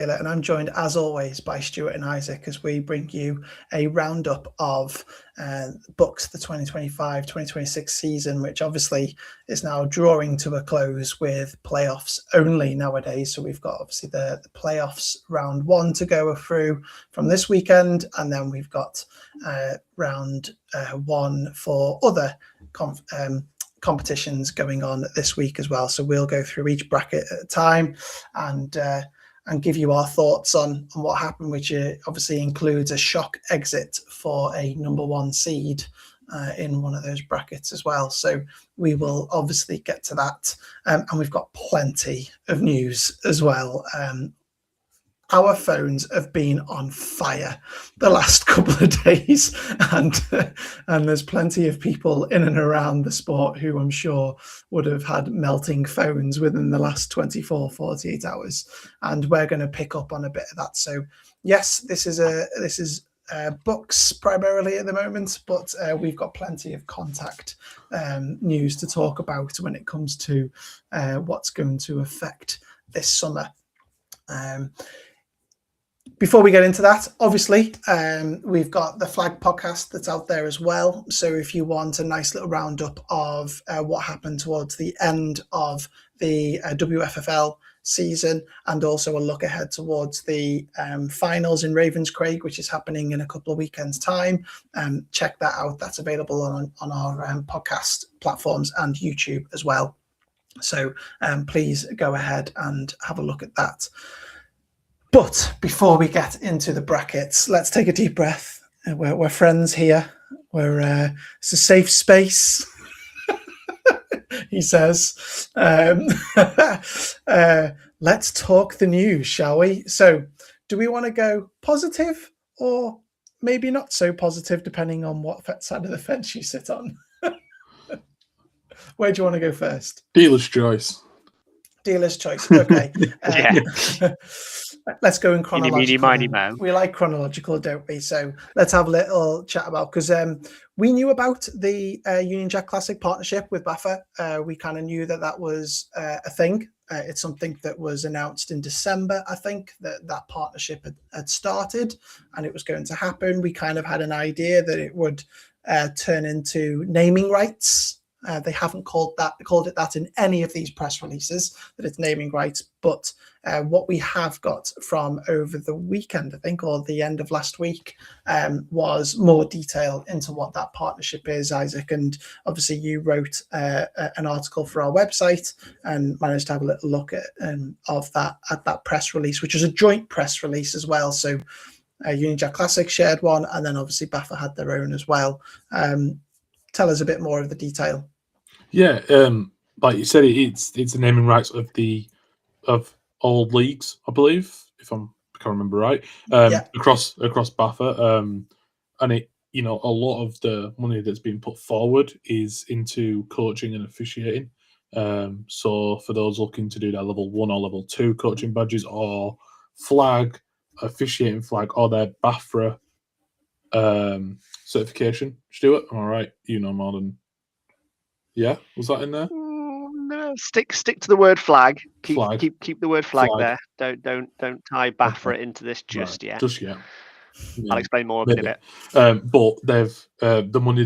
And I'm joined, as always, by Stuart and Isaac as we bring you a roundup of BUCS, the 2025-2026 season, which obviously is now drawing to a close with playoffs only nowadays. So we've got obviously the playoffs round 1 to go through from this weekend, and then we've got round 1 for other competitions going on this week as well. So we'll go through each bracket at a time and give you our thoughts on what happened, which obviously includes a shock exit for a number 1 seed in one of those brackets as well. So we will obviously get to that. And we've got plenty of news as well. Our phones have been on fire the last couple of days, and there's plenty of people in and around the sport who I'm sure would have had melting phones within the last 24, 48 hours. And we're going to pick up on a bit of that. So yes, this is BUCS primarily at the moment, but we've got plenty of contact news to talk about when it comes to what's going to affect this summer. Before we get into that, obviously, we've got the Flag podcast that's out there as well. So if you want a nice little roundup of what happened towards the end of the WFFL season, and also a look ahead towards the finals in Ravenscraig, which is happening in a couple of weekends' time, check that out. That's available on our podcast platforms and YouTube as well. So please go ahead and have a look at that. But before we get into the brackets, let's take a deep breath. We're friends here. It's a safe space, he says. Let's talk the news, shall we? So do we want to go positive or maybe not so positive, depending on what side of the fence you sit on? Where do you want to go first? Dealer's choice. Dealer's choice. Okay. Let's go in chronological. We like chronological, don't we? So let's have a little chat about, because we knew about the Union Jack Classic partnership with BAFA. We kind of knew that was a thing. It's something that was announced in December, I think, that partnership had started and it was going to happen. We kind of had an idea that it would turn into naming rights. They haven't called it that in any of these press releases, that it's naming rights. But what we have got from over the weekend, I think, or the end of last week, was more detail into what that partnership is, Isaac. And obviously you wrote an article for our website and managed to have a little look at that press release, which was a joint press release as well. So Union Jack Classic shared one, and then obviously BAFA had their own as well. Tell us a bit more of the detail. Yeah, like you said, it's the naming rights of all leagues, I believe, if I can't remember right, across BAFA, and it, a lot of the money that's being put forward is into coaching and officiating. So for those looking to do their level 1 or level 2 coaching badges, or flag, officiating flag, or their BAFA certification. Stuart, am I right? You know more than... Yeah, was that in there? No, stick to the word flag. Keep the word flag there. Don't tie BAFA into this just yet. Just yet. Yeah. I'll explain more in a bit. But they've the money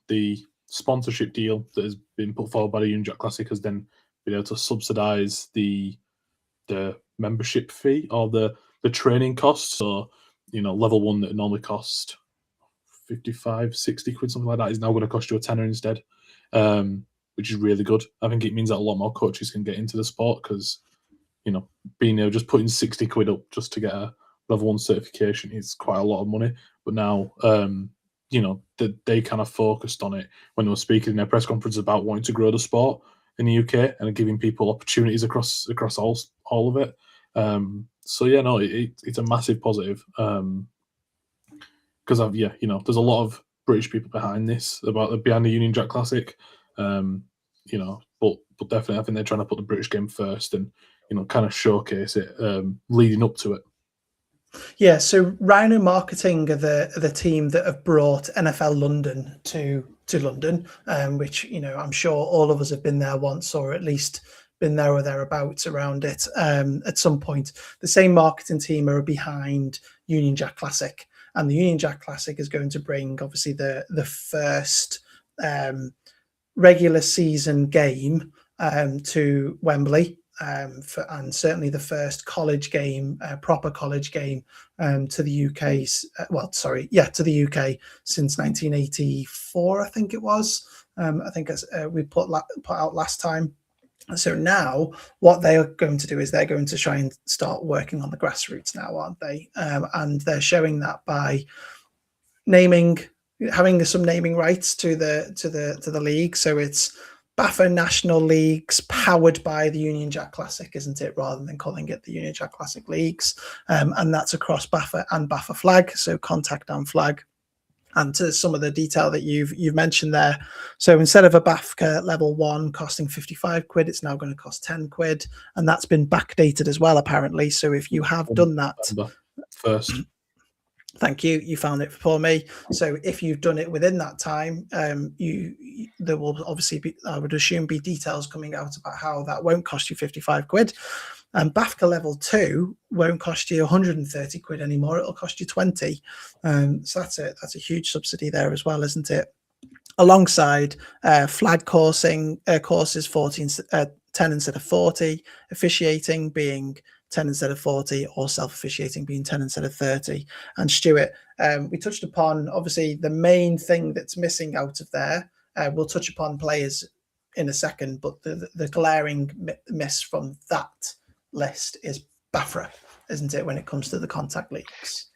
the sponsorship deal that has been put forward by the Union Jack Classic has then been able to subsidise the membership fee or the training costs. So level 1 that normally cost 55, 60 quid, something like that, is now going to cost you a tenner instead, which is really good. I think it means that a lot more coaches can get into the sport, because being just putting 60 quid up just to get a level 1 certification is quite a lot of money. But now they kind of focused on it when they were speaking in their press conference about wanting to grow the sport in the UK and giving people opportunities across all of it. So yeah, no, it's a massive positive. Because there's a lot of British people behind the Union Jack Classic, but definitely I think they're trying to put the British game first and kind of showcase it leading up to it. Yeah, so Rhino Marketing are the team that have brought NFL London to London, which I'm sure all of us have been there once, or at least been there or thereabouts around it at some point. The same marketing team are behind Union Jack Classic, and the Union Jack Classic is going to bring obviously the first regular season game to Wembley, and certainly the first college game, proper college game to the UK. To the UK since 1984, I think it was. I think as we put out last time. So now what they are going to do is they're going to try and start working on the grassroots now, aren't they? And they're showing that by having some naming rights to the league. So it's BAFA National Leagues powered by the Union Jack Classic, isn't it? Rather than calling it the Union Jack Classic Leagues, and that's across BAFA and BAFA Flag. So contact and flag. And to some of the detail that you've mentioned there. So instead of a BAFCA level 1 costing 55 quid, it's now going to cost 10 quid. And that's been backdated as well, apparently. So if you have done that first, thank you, you found it for me. So if you've done it within that time, there will obviously be, I would assume, be details coming out about how that won't cost you 55 quid. And BAFCA level 2 won't cost you 130 quid anymore. It'll cost you 20. So that's a huge subsidy there as well, isn't it? Alongside flag courses 10 instead of 40, officiating being 10 instead of 40, or self-officiating being 10 instead of 30. And Stuart, we touched upon obviously the main thing that's missing out of there. We'll touch upon players in a second, but the glaring miss from that list is BAFRA, isn't it, when it comes to the contact leagues?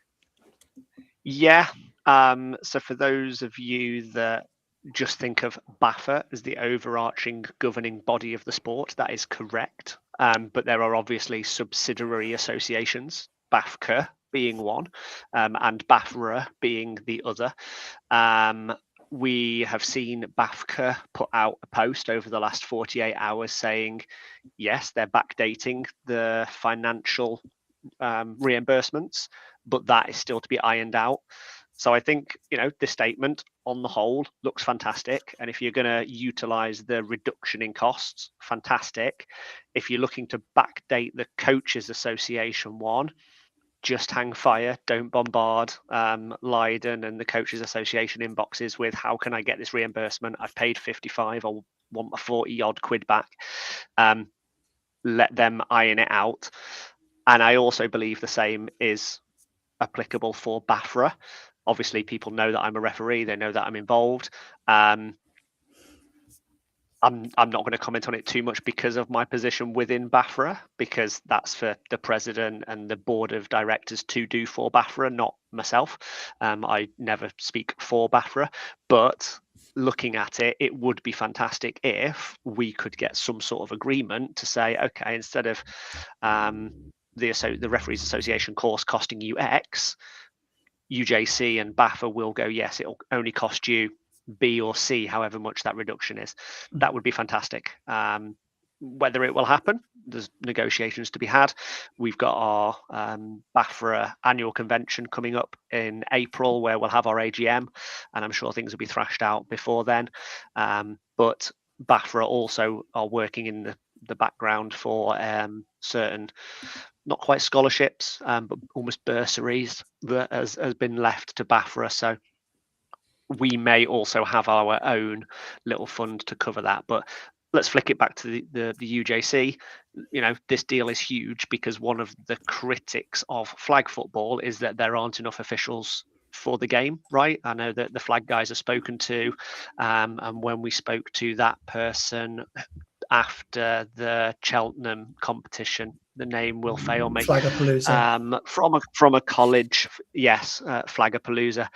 Yeah. So for those of you that just think of BAFA as the overarching governing body of the sport, that is correct. But there are obviously subsidiary associations, BAFCA being one, and BAFRA being the other. We have seen BAFCA put out a post over the last 48 hours saying, yes, they're backdating the financial reimbursements, but that is still to be ironed out. So I think, this statement on the whole looks fantastic. And if you're going to utilize the reduction in costs, fantastic. If you're looking to backdate the Coaches Association one, just hang fire. Don't bombard Leiden and the Coaches Association inboxes with, how can I get this reimbursement? I've paid 55. I want my 40 odd quid back. Let them iron it out. And I also believe the same is applicable for BAFRA. Obviously, people know that I'm a referee. They know that I'm involved. I'm not going to comment on it too much because of my position within BAFRA, because that's for the president and the board of directors to do for BAFRA, not myself. I never speak for BAFRA, but looking at it, it would be fantastic if we could get some sort of agreement to say, okay, instead of the Referees Association course costing you X, UJC and BAFA will go, yes, it'll only cost you B or C, however much that reduction is. That would be fantastic. Whether it will happen, there's negotiations to be had. We've got our BAFRA annual convention coming up in April, where we'll have our AGM, and I'm sure things will be thrashed out before then. But BAFRA also are working in the background for certain, not quite scholarships, but almost bursaries that has been left to BAFRA. So we may also have our own little fund to cover that. But let's flick it back to the UJC. This deal is huge because one of the critics of flag football is that there aren't enough officials for the game, right? I know that the flag guys are spoken to, and when we spoke to that person after the Cheltenham competition, the name will fail me. Flagapalooza. From a college, yes, Flagapalooza.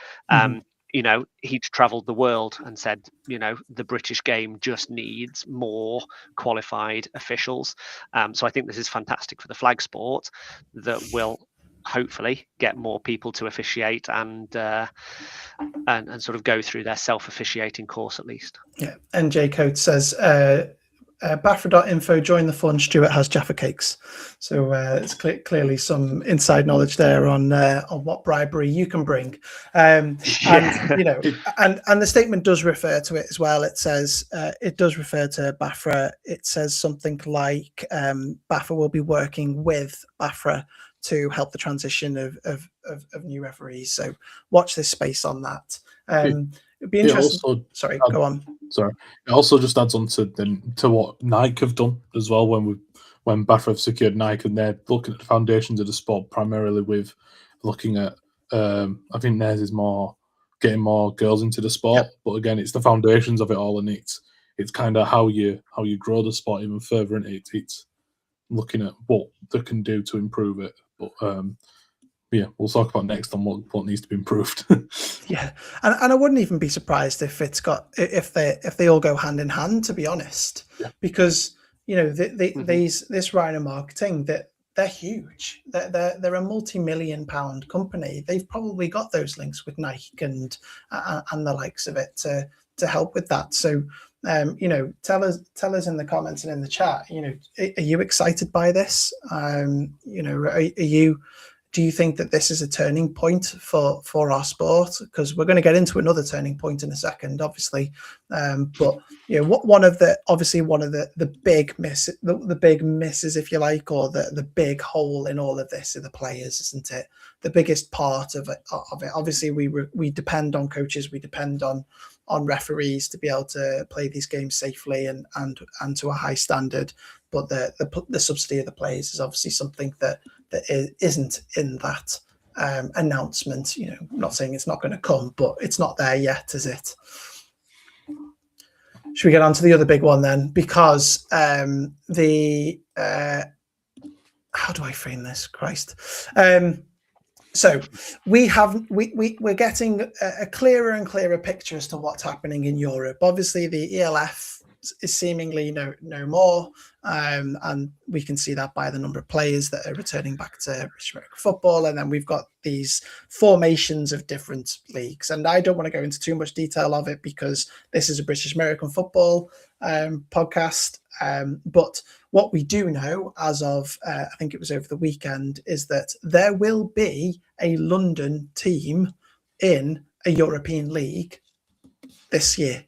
He'd travelled the world and said, the British game just needs more qualified officials. So I think this is fantastic for the flag sport, that will hopefully get more people to officiate and sort of go through their self-officiating course at least. Yeah, NJ Coates says BAFA.info, join the fun. Stuart has Jaffa cakes, so it's clearly some inside knowledge there on what bribery you can bring. And you know, and the statement does refer to it as well. It says it does refer to BAFA. It says something like BAFA will be working with BAFA to help the transition of new referees. So watch this space on that. It'd be interesting. Sorry, go on. Sorry, it also just adds on to what Nike have done as well when BAFA have secured Nike, and they're looking at the foundations of the sport primarily with looking at. I think theirs is more getting more girls into the sport, but again, it's the foundations of it all, and it's kind of how you grow the sport even further, and it's looking at what they can do to improve it. But yeah, we'll talk about next on what needs to be improved. Yeah, and I wouldn't even be surprised if if they all go hand in hand, to be honest, because you know this Rhino Marketing, that they're huge. They're a multi-million-pound company. They've probably got those links with Nike and the likes of it to help with that. So you know, tell us in the comments and in the chat. You know, are you excited by this? You know, do you think that this is a turning point for our sport? Because we're going to get into another turning point in a second, obviously. But you know, one of the big misses, if you like, or the big hole in all of this are the players, isn't it? The biggest part of it. Obviously, we depend on coaches, we depend on referees to be able to play these games safely and to a high standard. But the subsidy of the players is obviously something that isn't in that announcement. You know, I'm not saying it's not going to come, but it's not there yet, is it? Should we get on to the other big one then? Because how do I frame this? Christ. So we're getting a clearer and clearer picture as to what's happening in Europe. Obviously, the ELF is seemingly no more, and we can see that by the number of players that are returning back to British American football. And then we've got these formations of different leagues, and I don't want to go into too much detail of it because this is a British American football podcast. But what we do know as of I think it was over the weekend is that there will be a London team in a European league this year.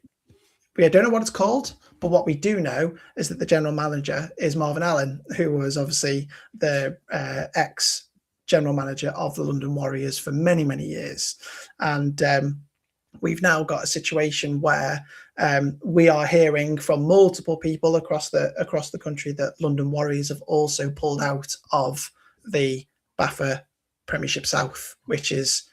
We don't know what it's called, but what we do know is that the general manager is Marvin Allen, who was obviously the ex-general manager of the London Warriors for many, many years. And we've now got a situation where we are hearing from multiple people across the country that London Warriors have also pulled out of the BAFA Premiership South, which is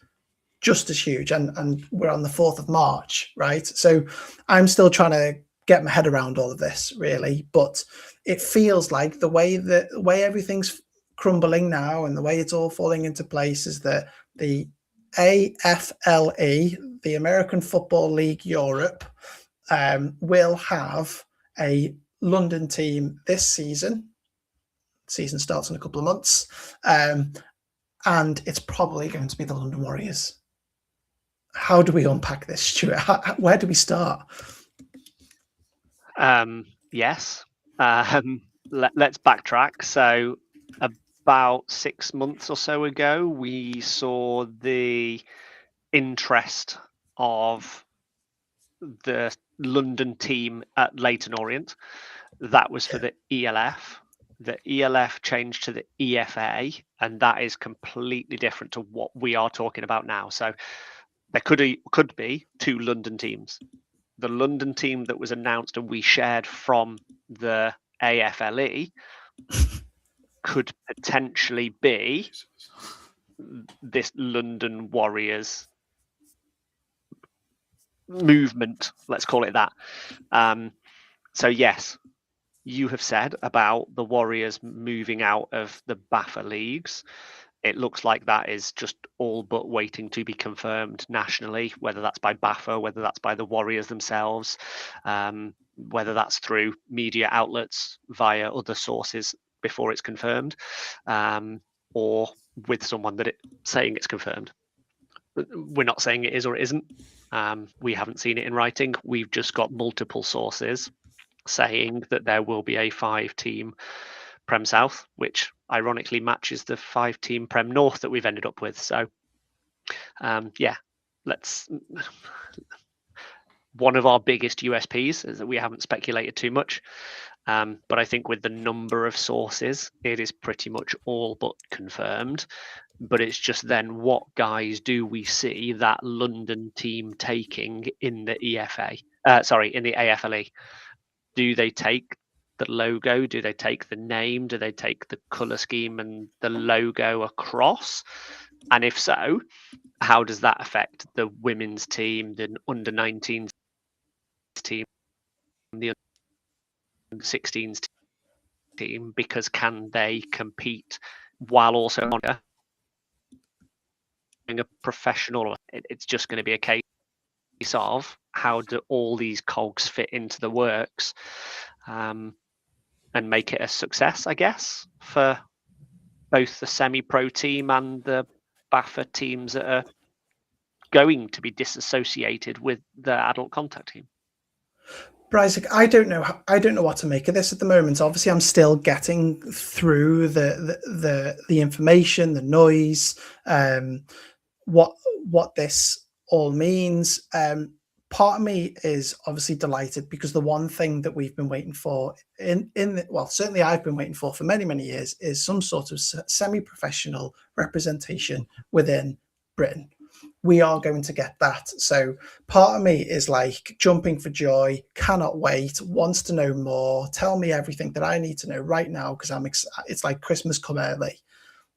just as huge, and we're on the 4th of March, right? So I'm still trying to get my head around all of this, really, but it feels like the way everything's crumbling now and the way it's all falling into place is that the AFLE, the American Football League Europe, will have a London team this season. Season starts in a couple of months, and it's probably going to be the London Warriors. How do we unpack this, Stuart? Where do we start? Yes. Let's backtrack. So about 6 months or so ago, we saw the interest of the London team at Leyton Orient. That was for the ELF. The ELF changed to the EFA, and that is completely different to what we are talking about now. So there could be two London teams. The London team that was announced and we shared from the AFLE could potentially be this London Warriors movement, let's call it that. So yes, you have said about the Warriors moving out of the BAFA leagues. It looks like that is just all but waiting to be confirmed nationally, whether that's by BAFA, whether that's by the Warriors themselves, whether that's through media outlets via other sources before it's confirmed, or with someone that saying it's confirmed. We're not saying it is or it isn't. We haven't seen it in writing. We've just got multiple sources saying that there will be a 5-team Prem South, which ironically matches the 5-team Prem North that we've ended up with. So yeah, one of our biggest USPs is that we haven't speculated too much. But I think with the number of sources, it is pretty much all but confirmed. But it's just then, what guys do we see that London team taking in the in the AFLE? Do they take the logo? Do they take the name? Do they take the colour scheme and the logo across? And if so, how does that affect the women's team, the under-19s team, the under-16s team? Because can they compete while also being a professional? It's just going to be a case of how do all these cogs fit into the works, and make it a success, I guess, for both the semi-pro team and the BAFA teams that are going to be disassociated with the adult contact team. Bryce, I don't know what to make of this at the moment. Obviously, I'm still getting through the information, the noise, what this all means. Part of me is obviously delighted, because the one thing that we've been waiting for certainly I've been waiting for many years, is some sort of semi-professional representation within Britain. We are going to get that. So part of me is like jumping for joy, cannot wait, wants to know more. Tell me everything that I need to know right now, because it's like Christmas come early.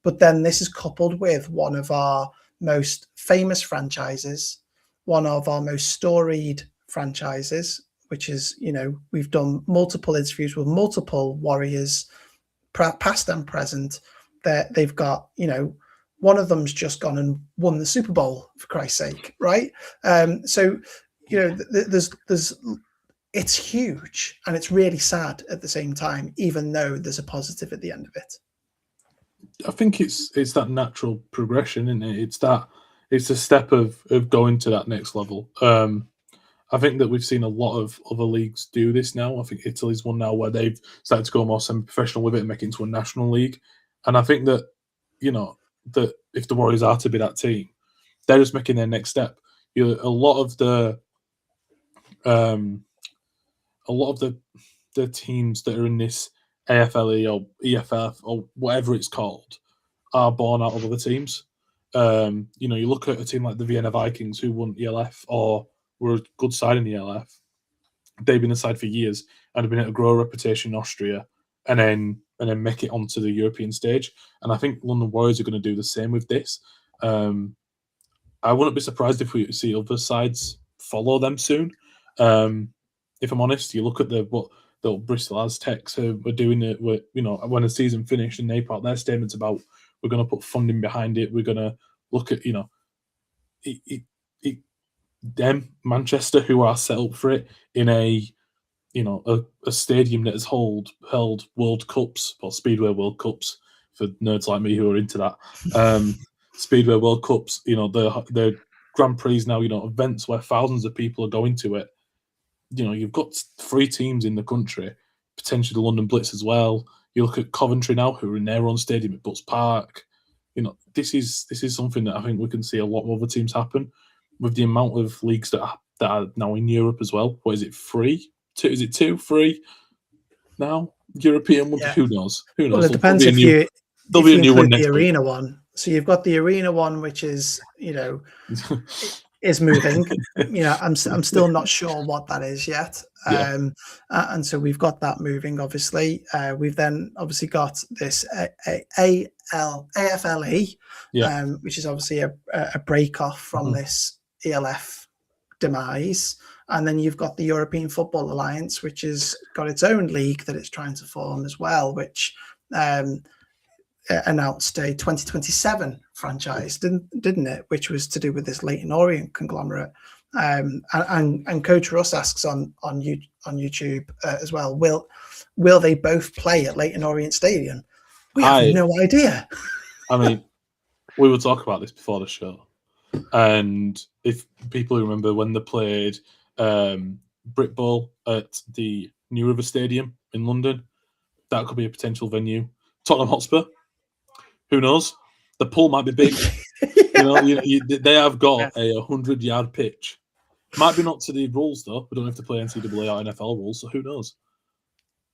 But then this is coupled with one of our most famous franchises, one of our most storied franchises, which is, we've done multiple interviews with multiple Warriors, past and present. They've got, one of them's just gone and won the Super Bowl, for Christ's sake, right? So, there's it's huge, and it's really sad at the same time, even though there's a positive at the end of it. I think it's that natural progression, isn't it? It's a step of going to that next level. I think that we've seen a lot of other leagues do this now. I think Italy's one now where they've started to go more semi-professional with it and make it into a national league. And I think that, that if the Warriors are to be that team, they're just making their next step. A lot of the teams that are in this AFLE or EFF or whatever it's called are born out of other teams. You look at a team like the Vienna Vikings, who won ELF or were a good side in the ELF. They've been a side for years and have been able to grow a reputation in Austria and then make it onto the European stage. And I think London Warriors are going to do the same with this. I wouldn't be surprised if we see other sides follow them soon. If I'm honest, you look at what the Bristol Aztecs were doing it. When the season finished, and they put out their statements about, we're going to put funding behind it. We're going to look at them, Manchester, who are set up for it in a stadium that has held World Cups or Speedway World Cups for nerds like me who are into that. Speedway World Cups, the Grand Prix now, events where thousands of people are going to it. You've got 3 teams in the country, potentially the London Blitz as well. You look at Coventry now, who are in their own stadium at Butts Park. This is something that I think we can see a lot of other teams happen with the amount of leagues that are now in Europe as well. What is it, 3? 2? Is it 2, 3 now? European one? Yeah. Who knows? Well, it depends if you include the arena one. So you've got the arena one, which is, is moving. I'm still not sure what that is yet. Yeah. And so we've got that moving, obviously. We've then obviously got this AFLE, which is obviously a break off from this ELF demise. And then you've got the European Football Alliance, which has got its own league that it's trying to form as well, which announced a 2027 franchise, didn't it? Which was to do with this Leyton Orient conglomerate. And Coach Russ asks on YouTube as well, will they both play at Leyton Orient Stadium? We have no idea. I mean, we will talk about this before the show. And if people remember when they played Brit Bowl at the New River Stadium in London. That could be a potential venue. Tottenham Hotspur. Who knows? The pool might be big. They have got a 100-yard pitch. Might be not to the rules though. We don't have to play NCAA or NFL rules, so who knows?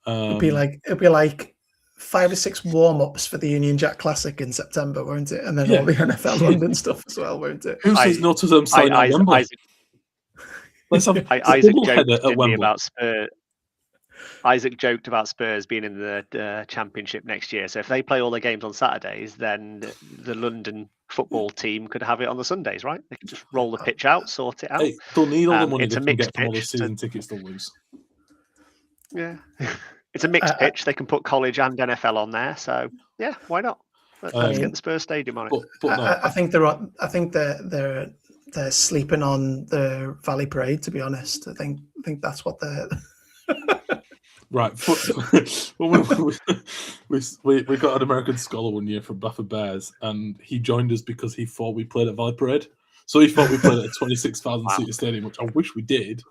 It'd be like 5 or 6 warm-ups for the Union Jack Classic in September, won't it? And then all the NFL London stuff as well, won't it? Who says no to them signing at Wembley? Let's have Isaac joked at Wembley about Spurs. Isaac joked about Spurs being in the Championship next year. So if they play all their games on Saturdays, then the London football team could have it on the Sundays, right? They could just roll the pitch out, sort it out. Hey, they'll need all the money it's they a can mixed get from all the pitch, season tickets they'll lose. Yeah. It's a mixed pitch. They can put college and NFL on there. So yeah, why not? Let's get the Spurs Stadium on it. But no, I think they're sleeping on the Valley Parade, to be honest. I think that's what they're right. We got an American scholar one year from BAFA Bears, and he joined us because he thought we played at Valley Parade. So he thought we played at a 26,000 seater stadium, which I wish we did.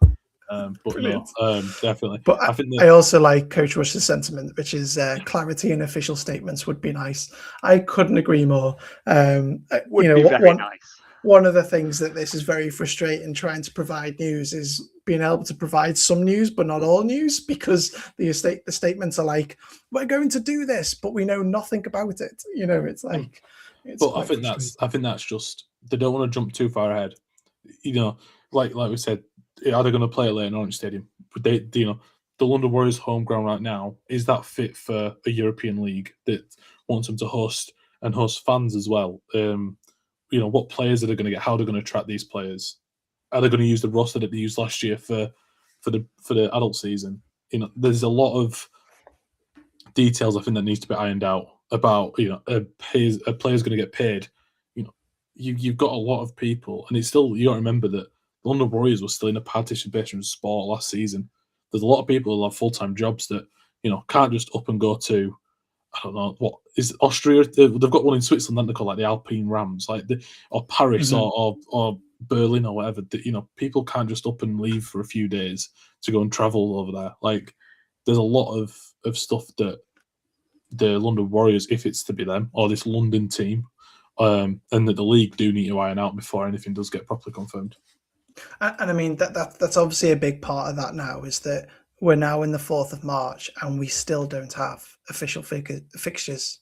But brilliant. No, definitely. But I also like Coach Rush's sentiment, which is clarity in official statements would be nice. I couldn't agree more. Would be very nice. One of the things that this is very frustrating trying to provide news is being able to provide some news, but not all news, because the statements are like, we're going to do this, but we know nothing about it. It's like. But I think that's just they don't want to jump too far ahead. Like we said. Are they going to play it later in Orange Stadium? The London Warriors' home ground right now, is that fit for a European league that wants them to host fans as well? What players are they going to get? How are they going to attract these players? Are they going to use the roster that they used last year for the adult season? There's a lot of details I think that needs to be ironed out about a player's going to get paid. You've got a lot of people, and it's still you got to remember that. London Warriors were still in a participation sport last season. There's a lot of people who have full-time jobs that can't just up and go to I don't know what is Austria. They've got one in Switzerland that they call like the Alpine Rams, or Paris or Berlin or whatever. People can't just up and leave for a few days to go and travel over there. Like there's a lot of stuff that the London Warriors, if it's to be them or this London team, and that the league do need to iron out before anything does get properly confirmed. And I mean that's obviously a big part of that now is that we're now in the 4th of March and we still don't have official fixtures.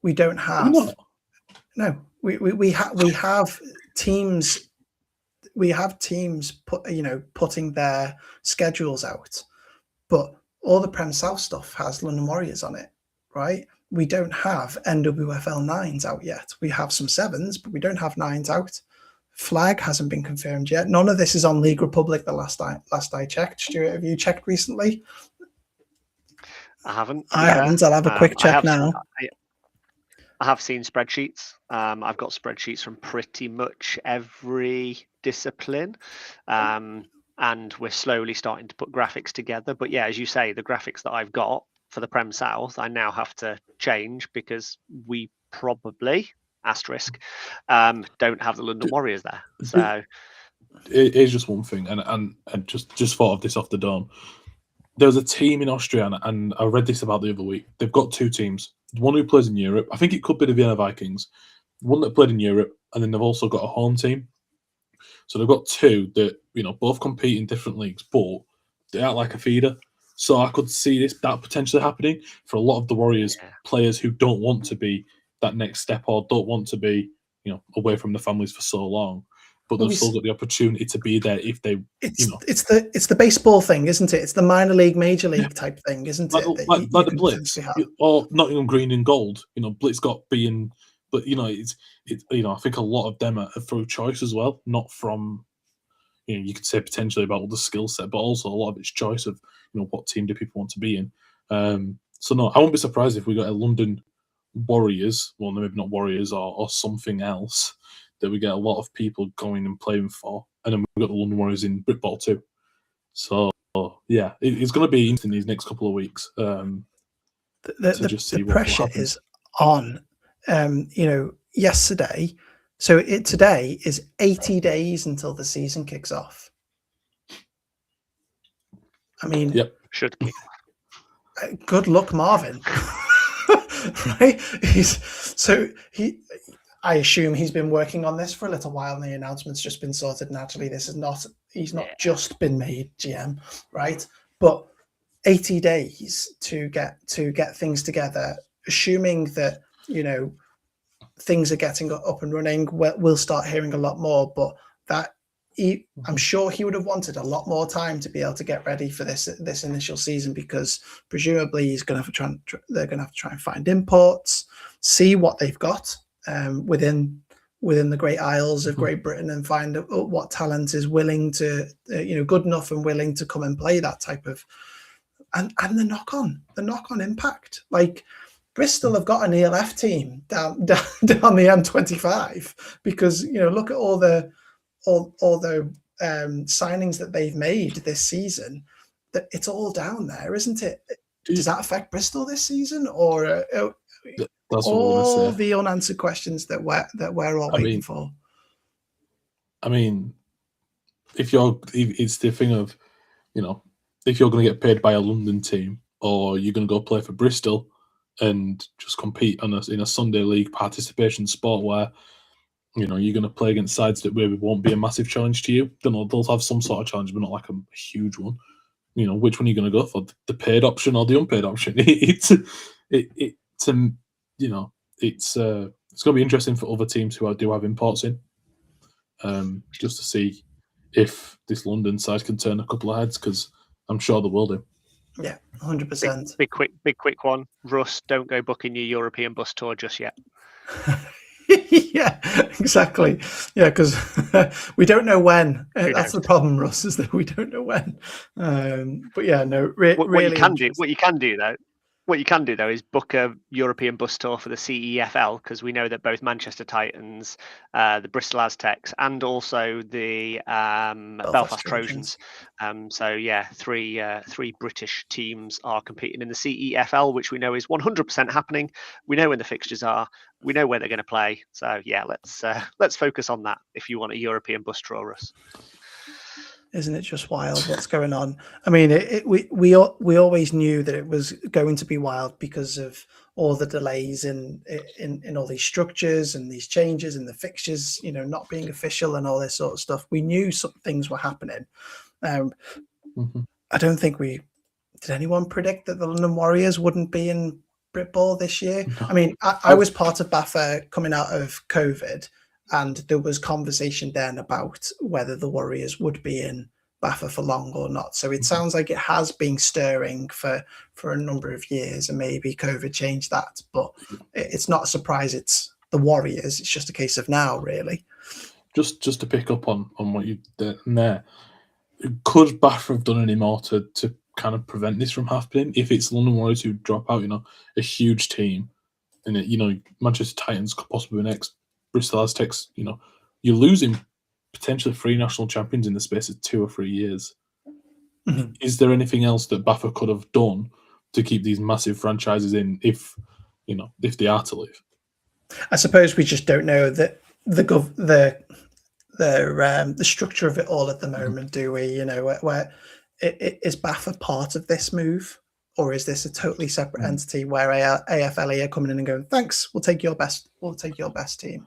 We don't have. No, we have teams. We have teams putting their schedules out, but all the Prem South stuff has London Warriors on it, right? We don't have NWFL 9s out yet. We have some 7s, but we don't have 9s out. Flag hasn't been confirmed yet. None of this is on League Republic. The last I checked. Stuart, have you checked recently? I haven't. I haven't. I'll have a quick check now. I have seen spreadsheets. I've got spreadsheets from pretty much every discipline, and we're slowly starting to put graphics together. But yeah, as you say, the graphics that I've got for the Prem South, I now have to change because we probably don't have the London Warriors there. So it is just one thing, and just thought of this off the dome. There's a team in Austria, and I read this about the other week. They've got 2 teams. One who plays in Europe. I think it could be the Vienna Vikings. One that played in Europe, and then they've also got a home team. So they've got 2 that both compete in different leagues, but they act like a feeder. So I could see that potentially happening for a lot of the Warriors players who don't want to be that next step or don't want to be away from the families for so long, but they've still got the opportunity to be there if they it's the baseball thing, isn't it? It's the minor league, major league type thing, isn't it? Like the Blitz or Nottingham Green and Gold. Blitz got being, but it's I think a lot of them are through choice as well, not from you could say potentially about the skill set, but also a lot of it's choice of what team do people want to be in. So no, I won't be surprised if we got a London Warriors, well maybe not Warriors or something else that we get a lot of people going and playing for, and then we've got the London Warriors in Britball too. So yeah, it's going to be interesting these next couple of weeks. The pressure is on. Yesterday, today is 80 days until the season kicks off. I mean, Should kick off. Good luck, Marvin. Right? I assume he's been working on this for a little while, and the announcement's just been sorted. And actually, he's not just been made GM, right? But 80 days to get things together, assuming that things are getting up and running, we'll start hearing a lot more. But I'm sure he would have wanted a lot more time to be able to get ready for this initial season, because presumably they're going to have to try and find imports, see what they've got within the Great Isles of Great Britain, and find what talent is willing to good enough and willing to come and play that type of, and the knock on impact. Like, Bristol have got an ELF team down the M25, because look at all the signings that they've made this season. That it's all down there, isn't it? Does that affect Bristol this season, or that's all the unanswered questions that we're all waiting for? I mean, it's the thing of, if you're going to get paid by a London team, or you're going to go play for Bristol and just compete in a Sunday league participation sport where you're going to play against sides that maybe won't be a massive challenge to you. They'll have some sort of challenge, but not like a huge one. Which one are you going to go for? The paid option or the unpaid option? It's going to be interesting for other teams who do have imports in, just to see if this London side can turn a couple of heads, because I'm sure they will do. Yeah, 100%. Big quick one. Russ, don't go booking your European bus tour just yet. Yeah, exactly. Yeah, because we don't know when. That's the problem, Russ, is that we don't know when. But yeah, no. What you can do though is book a European bus tour for the CEFL, because we know that both Manchester Titans, the Bristol Aztecs, and also the Belfast Trojans. So yeah, three British teams are competing in the CEFL, which we know is 100% happening. We know when the fixtures are. We know where they're going to play. So yeah, let's focus on that if you want a European bus tour, Russ. Isn't it just wild what's going on? I mean, we always knew that it was going to be wild because of all the delays in all these structures and these changes in the fixtures, not being official and all this sort of stuff. We knew some things were happening. I don't think did anyone predict that the London Warriors wouldn't be in Britball this year? No. I mean, I was part of BAFA coming out of COVID, and there was conversation then about whether the Warriors would be in BAFA for long or not. So it sounds like it has been stirring for a number of years, and maybe COVID changed that. But it's not a surprise it's the Warriors. It's just a case of now, really. Just to pick up on what you did there, could BAFA have done any more to kind of prevent this from happening? If it's London Warriors who drop out, a huge team, and Manchester Titans could possibly be next, Bristol Aztecs, you're losing potentially 3 national champions in the space of 2 or 3 years. Mm-hmm. Is there anything else that BAFA could have done to keep these massive franchises in, if they are to leave? I suppose we just don't know that the structure of it all at the moment, do we? Where is BAFA part of this move, or is this a totally separate entity where AFLE are coming in and going, thanks, we'll take your best team?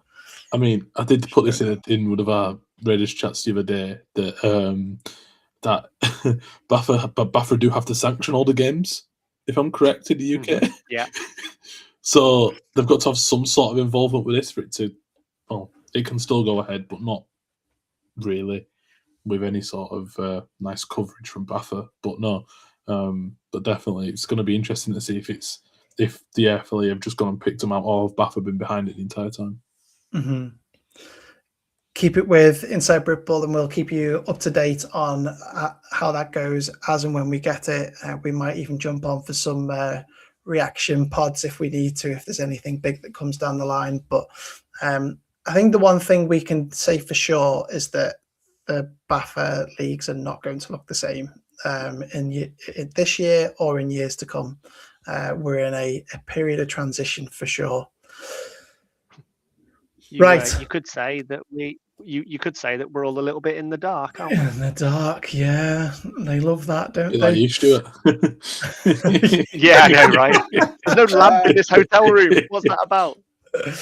I mean, I did put this in one of our Raiders chats the other day that BAFA do have to sanction all the games, if I'm correct, in the UK. Yeah. So they've got to have some sort of involvement with this for it to, it can still go ahead, but not really with any sort of nice coverage from BAFA. But no, but definitely it's going to be interesting to see if the AFLE have just gone and picked them out, or have BAFA been behind it the entire time. Mm-hmm. Keep it with Inside Britball, and we'll keep you up to date on how that goes as and when we get it. We might even jump on for some reaction pods if we need to, if there's anything big that comes down the line. But I think the one thing we can say for sure is that the BAFA leagues are not going to look the same in this year or in years to come. We're in a period of transition for sure. You could say that you could say that we're all a little bit in the dark, aren't we? In the dark, yeah. They love that, don't You they? like you, Stuart? Yeah, I know, right? There's no lamp in this hotel room. What's that about?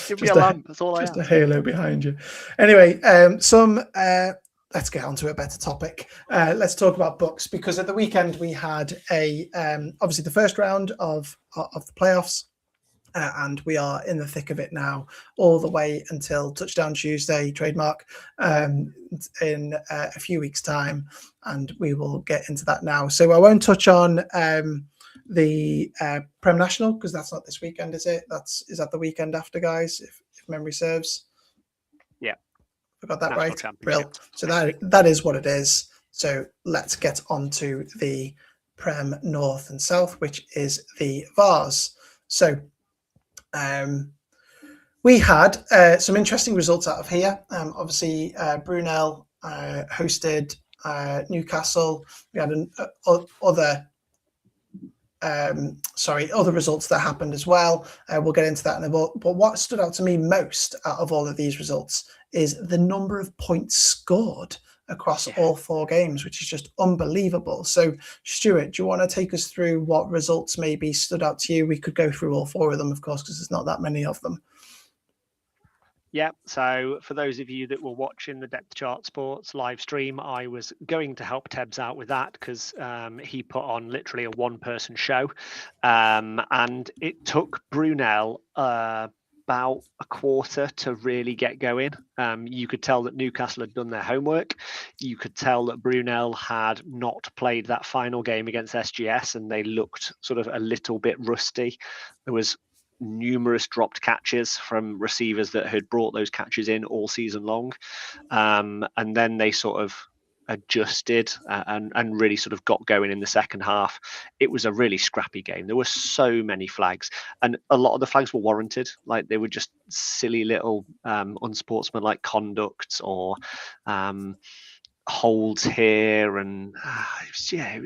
Give me a lamp. That's all I Just ask. a halo behind you. Anyway, let's get on to a better topic. Let's talk about BUCS, because at the weekend we had obviously the first round of the playoffs. And we are in the thick of it now, all the way until Touchdown Tuesday, trademark, in a few weeks' time. And we will get into that now. So I won't touch on the Prem National, because that's not this weekend, is it? Is that the weekend after, guys, if memory serves? Yeah. I got that National right. Championship. So that is what it is. So let's get on to the Prem North and South, which is the Vars. So we had some interesting results out of here. Obviously, Brunel hosted Newcastle. We had other results that happened as well. We'll get into that in a bit. But what stood out to me most out of all of these results is the number of points scored across all 4 games, which is just unbelievable. So, Stuart, do you want to take us through what results maybe stood out to you? We could go through all 4 of them, of course, because there's not that many of them. Yeah, so for those of you that were watching the Depth Chart Sports live stream, I was going to help Tebs out with that, because he put on literally a one-person show, and it took Brunel about a quarter to really get going. You could tell that Newcastle had done their homework. You could tell that Brunel had not played that final game against SGS, and they looked sort of a little bit rusty. There was numerous dropped catches from receivers that had brought those catches in all season long, and then they sort of adjusted and really sort of got going in the second half. It was a really scrappy game. There were so many flags, and a lot of the flags were warranted. Like, they were just silly little unsportsmanlike conduct or holds here, and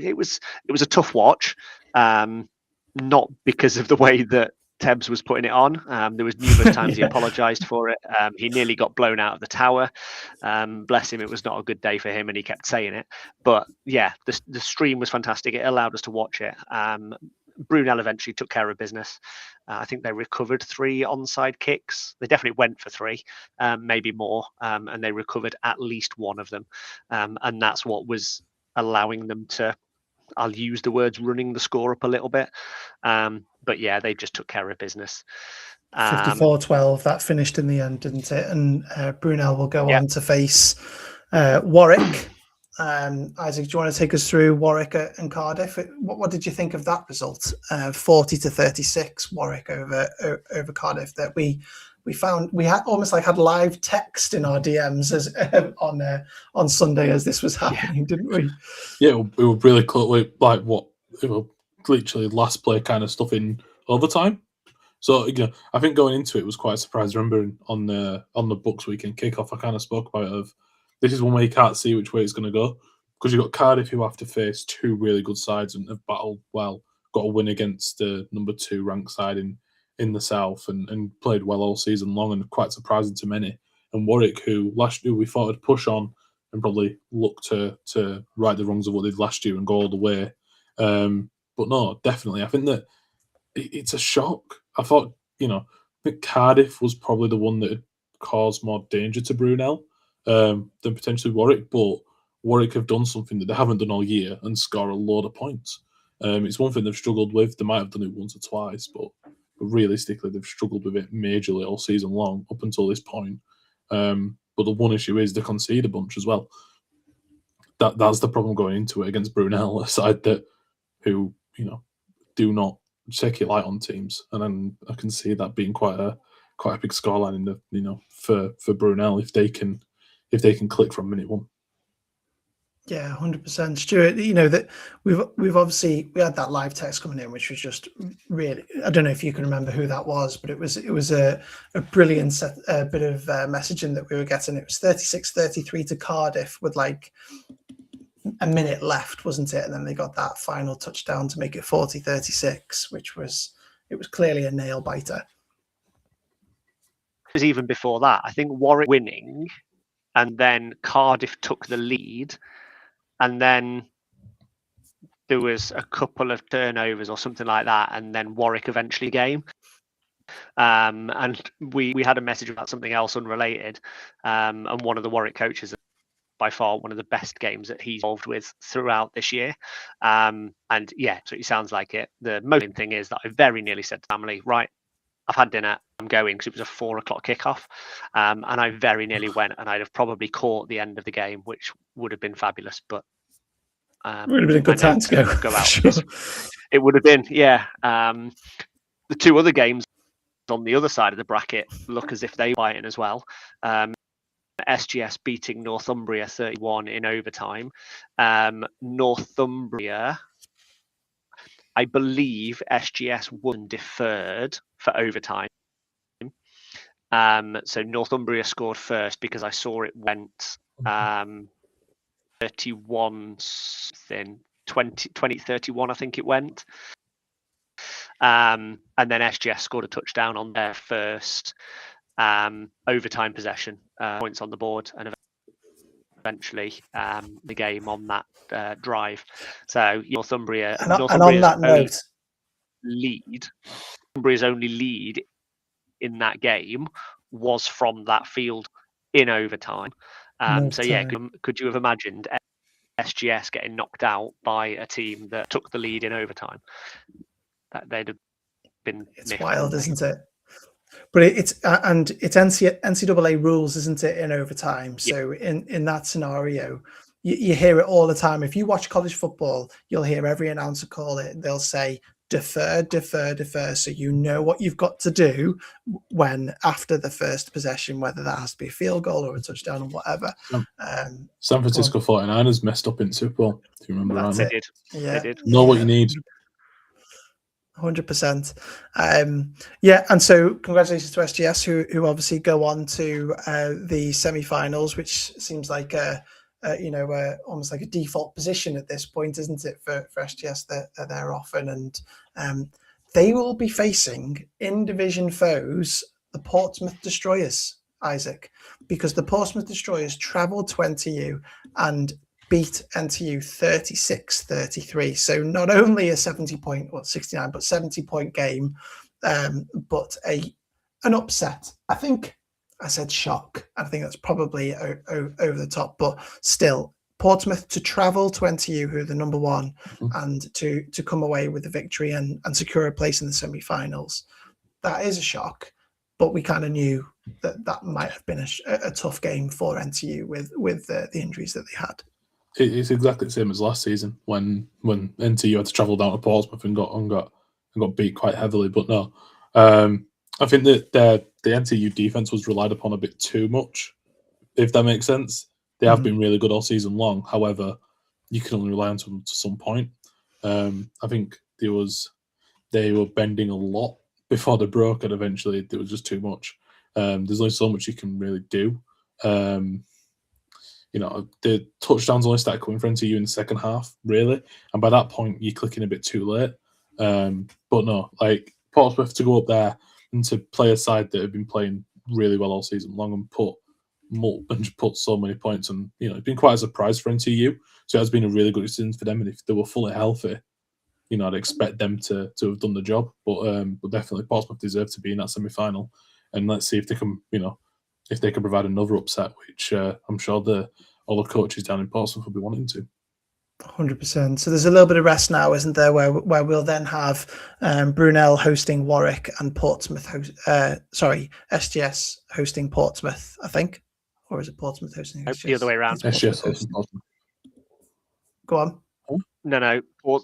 it was a tough watch. Not because of the way that Tebs was putting it on. There was numerous times he apologized for it. He nearly got blown out of the tower. Bless him, it was not a good day for him, and he kept saying it. But yeah, the stream was fantastic. It allowed us to watch it. Brunel eventually took care of business. I think they recovered 3 onside kicks. They definitely went for 3, maybe more, and they recovered at least 1 of them. And that's what was allowing them to, I'll use the words, running the score up a little bit. But yeah, they just took care of business. 54-12, that finished in the end, didn't it? And Brunel will go on to face Warwick. Isaac, do you want to take us through Warwick and Cardiff? What did you think of that result? 40-36, Warwick over Cardiff. That we found we had almost like had live text in our DMs as on Sunday as this was happening, didn't we? Yeah, we were really close, like what it was literally last play kind of stuff in overtime. So I think going into it was quite a surprise. Remembering on the BUCS weekend kickoff, I kind of spoke about it of this is one way you can't see which way it's going to go, because you've got Cardiff who have to face 2 really good sides and have battled well, got a win against the number 2 ranked side in the south and played well all season long, and quite surprising to many. And Warwick, who last year we thought would push on and probably look to right the wrongs of what they did last year and go all the way. But no, definitely, I think that it's a shock. I thought, I think Cardiff was probably the one that had caused more danger to Brunel than potentially Warwick. But Warwick have done something that they haven't done all year and score a load of points. It's one thing they've struggled with. They might have done it once or twice, but realistically, they've struggled with it majorly all season long up until this point. But the one issue is they concede a bunch as well. That's the problem going into it against Brunel, a side that who do not take it light on teams, and then I can see that being quite a big scoreline in the for Brunel if they can click from minute 1. Yeah, 100%. Stuart, that we've obviously we had that live text coming in, which was just really, I don't know if you can remember who that was, but it was a brilliant bit of messaging that we were getting. It was 36-33 to Cardiff with like a minute left, wasn't it? And then they got that final touchdown to make it 40-36, which was clearly a nail biter. Because even before that, I think Warwick winning and then Cardiff took the lead, and then there was a couple of turnovers or something like that, and then Warwick eventually game. And we had a message about something else unrelated, and one of the Warwick coaches, by far one of the best games that he's involved with throughout this year. And yeah, so it sounds like it. The most thing is that I very nearly said to family, right, I've had dinner, I'm going, because it was a 4 o'clock kickoff. And I very nearly went, and I'd have probably caught the end of the game, which would have been fabulous. But it would have been a good time to go out. Sure. It would have been, yeah. The two other games on the other side of the bracket look as if they were fighting as well. SGS beating Northumbria 31 in overtime. Northumbria, I believe SGS won deferred for overtime. So Northumbria scored first, because I saw it went 31 something, 20-31 I think it went. And then SGS scored a touchdown on their first overtime possession, points on the board, and eventually the game on that drive. So Northumbria's only lead in that game was from that field in overtime. So yeah, could you have imagined SGS getting knocked out by a team that took the lead in overtime? That they'd have been. It's wild, isn't it? But it's NCAA rules, isn't it, in overtime? So in that scenario, you hear it all the time. If you watch college football, you'll hear every announcer call it. They'll say defer, defer, defer. So you know what you've got to do when after the first possession, whether that has to be a field goal or a touchdown or whatever. San Francisco 49ers messed up in Super Bowl. Do you remember that? They did. Yeah. They did. Know what you need. 100%. Yeah, and so congratulations to SGS, who obviously go on to the semi-finals, which seems like almost like a default position at this point, isn't it, for SGS? They're there often, and they will be facing in-division foes, the Portsmouth Destroyers, Isaac, because the Portsmouth Destroyers travelled to NTU and beat NTU 36-33. So not only a 70-point, 69, but 70-point game, but an upset. I think I said shock. I think that's probably over the top, but still, Portsmouth to travel to NTU, who are the number one, and to come away with the victory and secure a place in the semi-finals. That is a shock, but we kind of knew that might have been a tough game for NTU with the injuries that they had. It's exactly the same as last season when NTU had to travel down to Portsmouth and got beat quite heavily. But no, I think that the NTU defense was relied upon a bit too much, if that makes sense. They have been really good all season long. However, you can only rely on them to some point. I think they were bending a lot before they broke, and eventually there was just too much. There's only so much you can really do. The touchdowns only started coming for NTU in the second half, really. And by that point, you're clicking a bit too late. But no, like Portsmouth to go up there and to play a side that have been playing really well all season long and put so many points. And, it's been quite a surprise for NTU. So it has been a really good season for them. And if they were fully healthy, I'd expect them to have done the job. But definitely Portsmouth deserve to be in that semi-final. And let's see if they can, if they can provide another upset, which I'm sure all the coaches down in Portsmouth will be wanting to. 100%. So there's a little bit of rest now, isn't there, where we'll then have Brunel hosting Warwick and SGS hosting Portsmouth, I think. Or is it Portsmouth hosting SGS? The other way around. SGS hosting Portsmouth. Go on. No.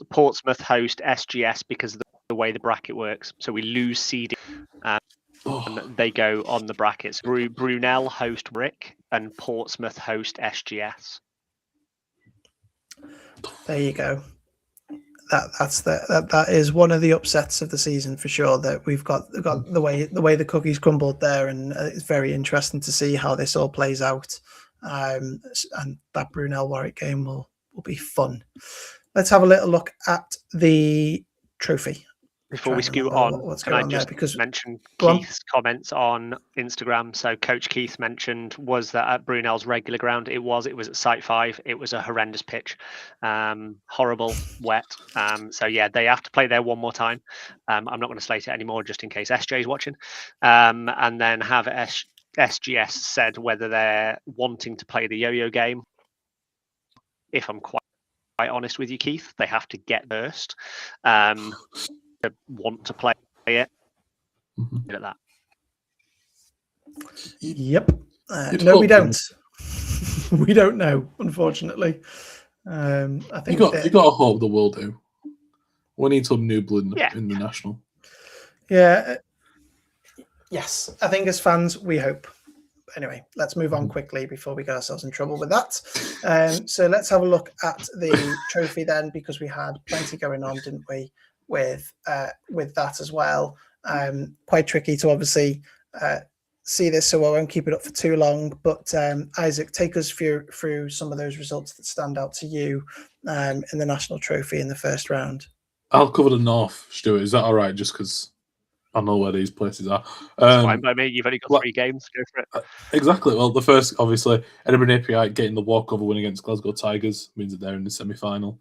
Portsmouth host SGS because of the way the bracket works. So we lose seeding. And they go on the brackets. Brunel host Rick and Portsmouth host SGS. There you go. That is one of the upsets of the season for sure. That we've got the way the cookies crumbled there, and it's very interesting to see how this all plays out. And that Brunel Warwick game will be fun. Let's have a little look at the trophy. Before we scoot on, can I just mention Keith's comments on Instagram? So Coach Keith mentioned was that at Brunel's regular ground, it was at Site 5. It was a horrendous pitch, horrible, wet. So yeah, they have to play there one more time. I'm not going to slate it anymore just in case SJ is watching. And then have SGS said whether they're wanting to play the yo-yo game. If I'm quite honest with you, Keith, they have to get first. To want to play it at that. Yep. No, we don't. We don't know, unfortunately. I think you got to hope that we'll do. We need some new blood in the national. Yeah. Yes, I think as fans we hope. Anyway, let's move on quickly before we get ourselves in trouble with that. So let's have a look at the trophy then, because we had plenty going on, didn't we? With that as well. Quite tricky to obviously see this, so I won't keep it up for too long. But Isaac, take us through some of those results that stand out to you in the national trophy in the first round. I'll cover the North, Stuart. Is that all right? Just because I know where these places are. It's fine by me. You've only got 3 games. Go for it. Exactly. Well, the first, obviously, Edinburgh API getting the walkover win against Glasgow Tigers means that they're in the semi-final.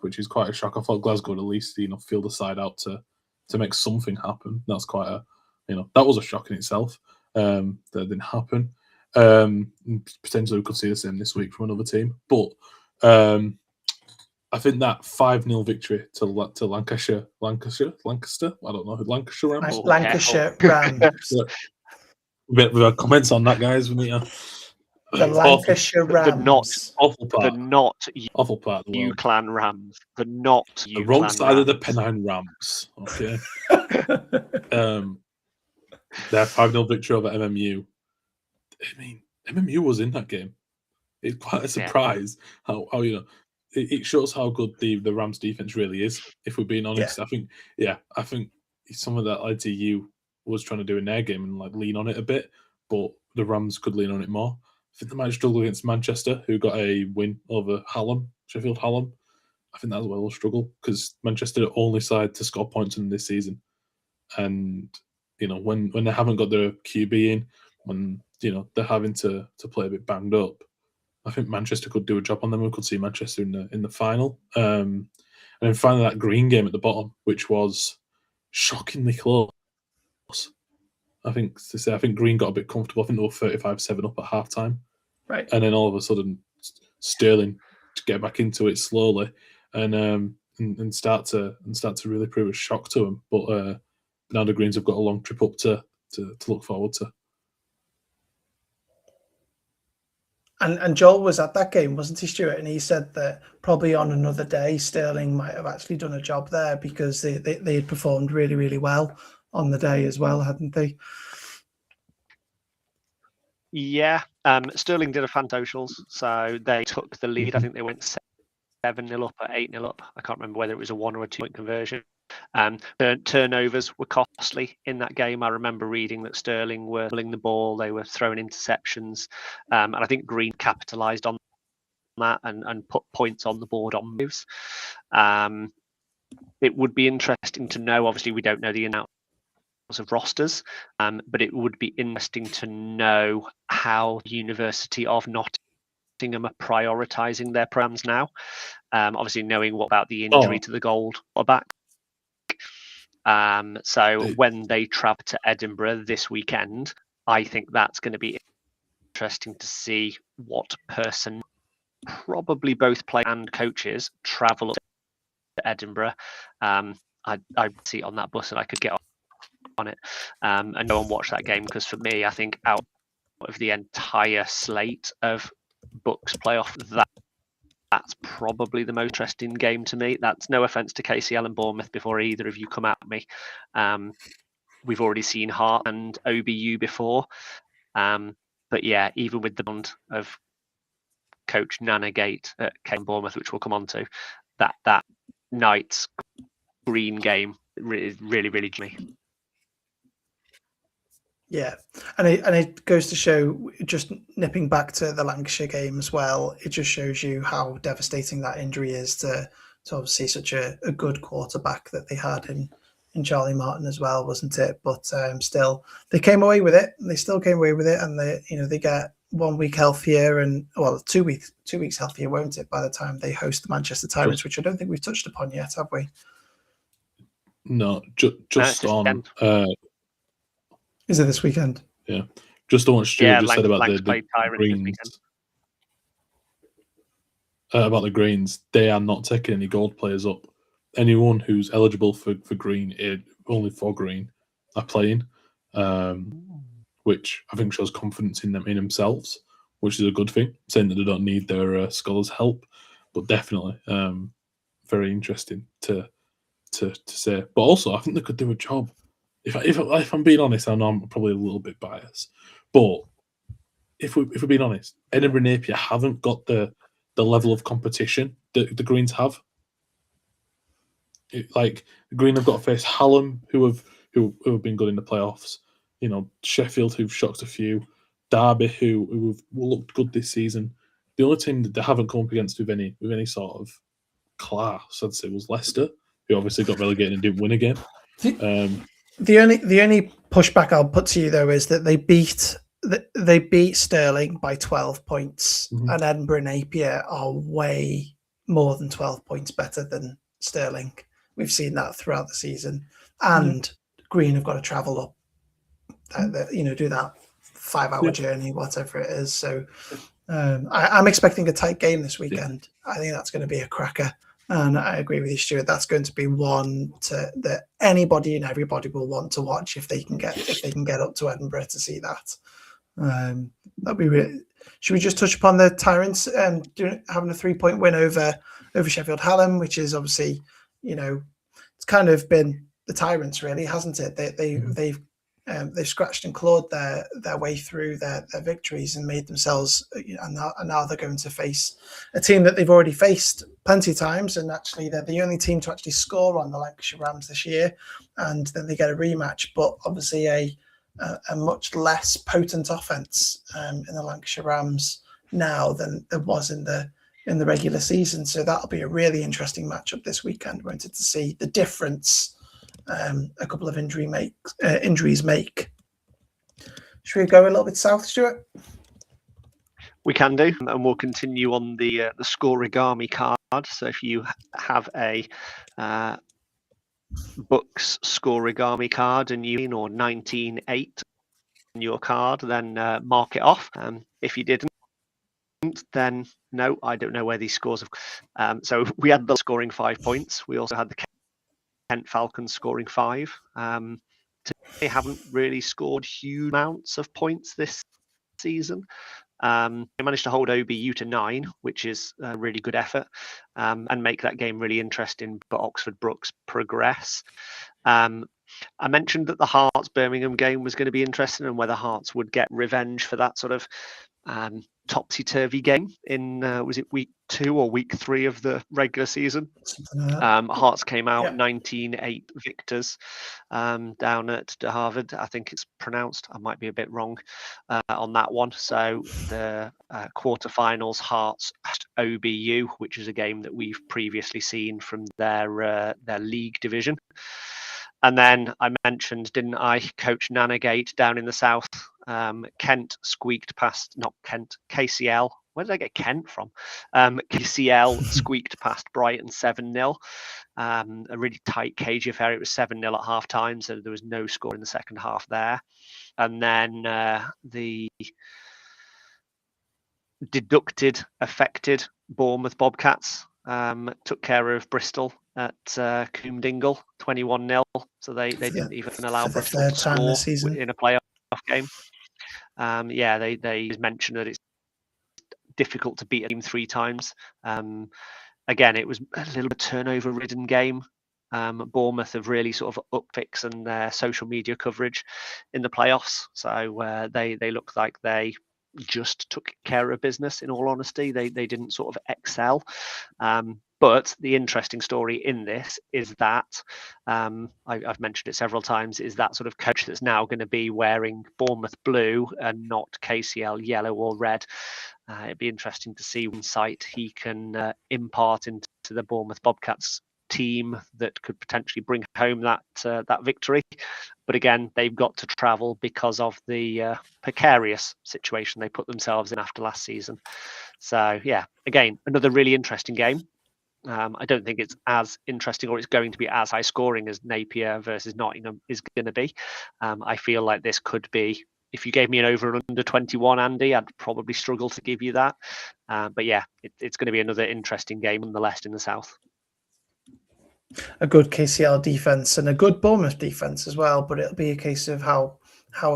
Which is quite a shock. I thought Glasgow would at least, feel the side out to make something happen. That's quite that was a shock in itself. That didn't happen. Potentially we could see the same this week from another team. But I think that 5-0 victory to Lancaster. I don't know who Lancashire Rams. Lancashire Rams. We have comments on that, guys. We need to. The Lancashire Rams. Awful part. The not awful part. UClan Rams. The not UClan the wrong side Rams. of the Pennine Rams. Okay. Their 5-0 victory over MMU. I mean, MMU was in that game. It's quite a surprise how it shows how good the Rams defense really is. If we're being honest, I think some of that ITU was trying to do in their game and lean on it a bit, but the Rams could lean on it more. I think they might struggle against Manchester, who got a win over Sheffield Hallam. I think that's where they'll struggle because Manchester are the only side to score points in this season. And, when they haven't got their QB in, when, they're having to play a bit banged up, I think Manchester could do a job on them. We could see Manchester in the final. And then finally that Green game at the bottom, which was shockingly close. I think Green got a bit comfortable. I think they were 35-7 up at halftime. Right. And then all of a sudden, Sterling to get back into it slowly and start to really prove a shock to them. But now the Greens have got a long trip up to look forward to. And Joel was at that game, wasn't he, Stuart? And he said that probably on another day, Sterling might have actually done a job there because they had performed really, really well on the day as well, hadn't they? Yeah, Sterling did a fan socials, so they took the lead. I think they went 7-0 up or 8-0 up. I can't remember whether it was a 1 or a 2 point conversion. Turnovers were costly in that game. I remember reading that Sterling were pulling the ball, they were throwing interceptions, and I think Green capitalised on that and put points on the board on moves. It would be interesting to know. Obviously, we don't know the ins and outs of rosters, but it would be interesting to know how the University of Nottingham are prioritising their programs now. Obviously, knowing what about the injury to the gold back. So when they travel to Edinburgh this weekend, I think that's going to be interesting to see what person, probably both players and coaches, travel up to Edinburgh. I'd see it on that bus and I could get on it and go and watch that game, because for me, I think out of the entire slate of BUCS playoff, that's probably the most interesting game to me. That's no offense to KCL and Bournemouth before either of you come at me. We've already seen Hart and OBU before. But yeah, even with the bond of Coach Nanagate at Bournemouth, which we'll come on to, that night's Green game is really, really me. Yeah, and it goes to show, just nipping back to the Lancashire game as well, it just shows you how devastating that injury is to It's obviously such a good quarterback that they had in Charlie Martin as well, wasn't it? But still, they came away with it. They still came away with it, and they get 1 week healthier, and 2 weeks healthier, won't it? By the time they host the Manchester Tyrants, which I don't think we've touched upon yet, have we? No, just on. Is it this weekend? Yeah, just on what Stuart just said about the Greens. About the Greens, they are not taking any gold players up. Anyone who's eligible for green, only for green, are playing, which I think shows confidence in themselves, which is a good thing. Saying that they don't need their scholars' help, but definitely very interesting to say. But also, I think they could do a job. If I'm being honest, I know I'm probably a little bit biased, but if we're being honest, Edinburgh and Napier haven't got the level of competition that the Greens have. Like the Green have got to face Hallam, who have been good in the playoffs. Sheffield, who've shocked a few. Derby, who have looked good this season. The only team that they haven't come up against with any sort of class, I'd say, was Leicester, who obviously got relegated and didn't win again. The only pushback I'll put to you though is that they beat Stirling by 12 points, and Edinburgh and Napier are way more than 12 points better than Stirling. We've seen that throughout the season, and Green have got to travel up, do that 5-hour journey, whatever it is. So I'm expecting a tight game this weekend. I think that's going to be a cracker. And I agree with you, Stuart. That's going to be one that anybody and everybody will want to watch if they can get up to Edinburgh to see that. That'd be really. Should we just touch upon the Tyrants having a 3-point win over Sheffield Hallam, which is obviously, it's kind of been the Tyrants, really, hasn't it? They've scratched and clawed their way through their victories and made themselves, and now they're going to face a team that they've already faced plenty of times, and actually they're the only team to actually score on the Lancashire Rams this year, and then they get a rematch, but obviously a much less potent offense in the Lancashire Rams now than there was in the regular season. So that'll be a really interesting matchup this weekend, won't it, to see the difference a couple of injuries make. Should we go a little bit south, Stuart? We can do, and we'll continue on the scorigami card. So if you have a BUCS scorigami card and you or 19-8 on your card, then mark it off. If you didn't, then no, I don't know where these scores have. So we had the scoring 5 points. We also had the Kent Falcons scoring 5. They haven't really scored huge amounts of points this season. They managed to hold OBU to 9, which is a really good effort, and make that game really interesting. But Oxford Brookes progress. I mentioned that the Hearts Birmingham game was going to be interesting, and whether Hearts would get revenge for that sort of topsy-turvy game in was it week 2 or week 3 of the regular season. Hearts came out 19-8 victors down at De Harvard, I think it's pronounced. I might be a bit wrong on that one. So the quarterfinals, Hearts at OBU, which is a game that we've previously seen from their league division. And then I mentioned, didn't I, Coach Nanagate down in the south. Kent squeaked past, not Kent, KCL. Where did I get Kent from? KCL squeaked past Brighton 7-0. A really tight, cagey affair. It was 7-0 at half time, so there was no score in the second half there. And then the affected Bournemouth Bobcats took care of Bristol at Coombe Dingle 21-0. So they didn't even allow Bristol to score in a playoff game. They mentioned that it's difficult to beat a team 3 times. Again, it was a little bit turnover-ridden game. Bournemouth have really sort of upfixed and their social media coverage in the playoffs. So they look like they just took care of business, in all honesty. They didn't sort of excel. But But the interesting story in this is that I've mentioned it several times, is that sort of coach that's now going to be wearing Bournemouth blue and not KCL yellow or red. It'd be interesting to see what insight he can impart into the Bournemouth Bobcats team that could potentially bring home that victory. But again, they've got to travel because of the precarious situation they put themselves in after last season. So yeah, again, another really interesting game. I don't think it's as interesting, or it's going to be as high scoring as Napier versus Nottingham is going to be. I feel like this could be, if you gave me an over and under 21, Andy, I'd probably struggle to give you that. But yeah, it's going to be another interesting game nonetheless in the south. A good KCL defense and a good Bournemouth defense as well, but it'll be a case of how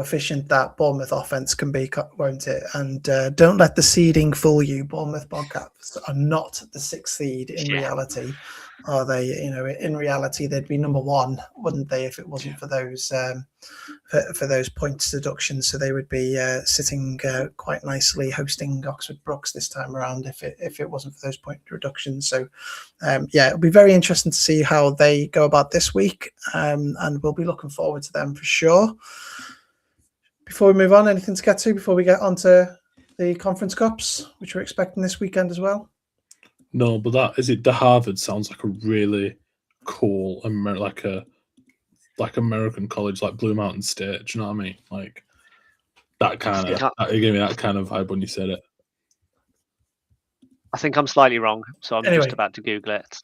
efficient that Bournemouth offense can be, won't it? And don't let the seeding fool you. Bournemouth Bobcats are not the 6th seed in reality, are they? You know, in reality, they'd be number 1, wouldn't they, if it wasn't for those points deductions? So they would be sitting quite nicely, hosting Oxford Brooks this time around if it wasn't for those point reductions. So yeah, it'll be very interesting to see how they go about this week, and we'll be looking forward to them for sure. Before we move on, anything to get to before we get onto the Conference Cups, which we're expecting this weekend as well? No, but that is it. De Harvard sounds like a really cool, like American college, like Blue Mountain State. Do you know what I mean? Like that kind of. It gave me that kind of vibe when you said it. I think I'm slightly wrong, so I'm just about to Google it.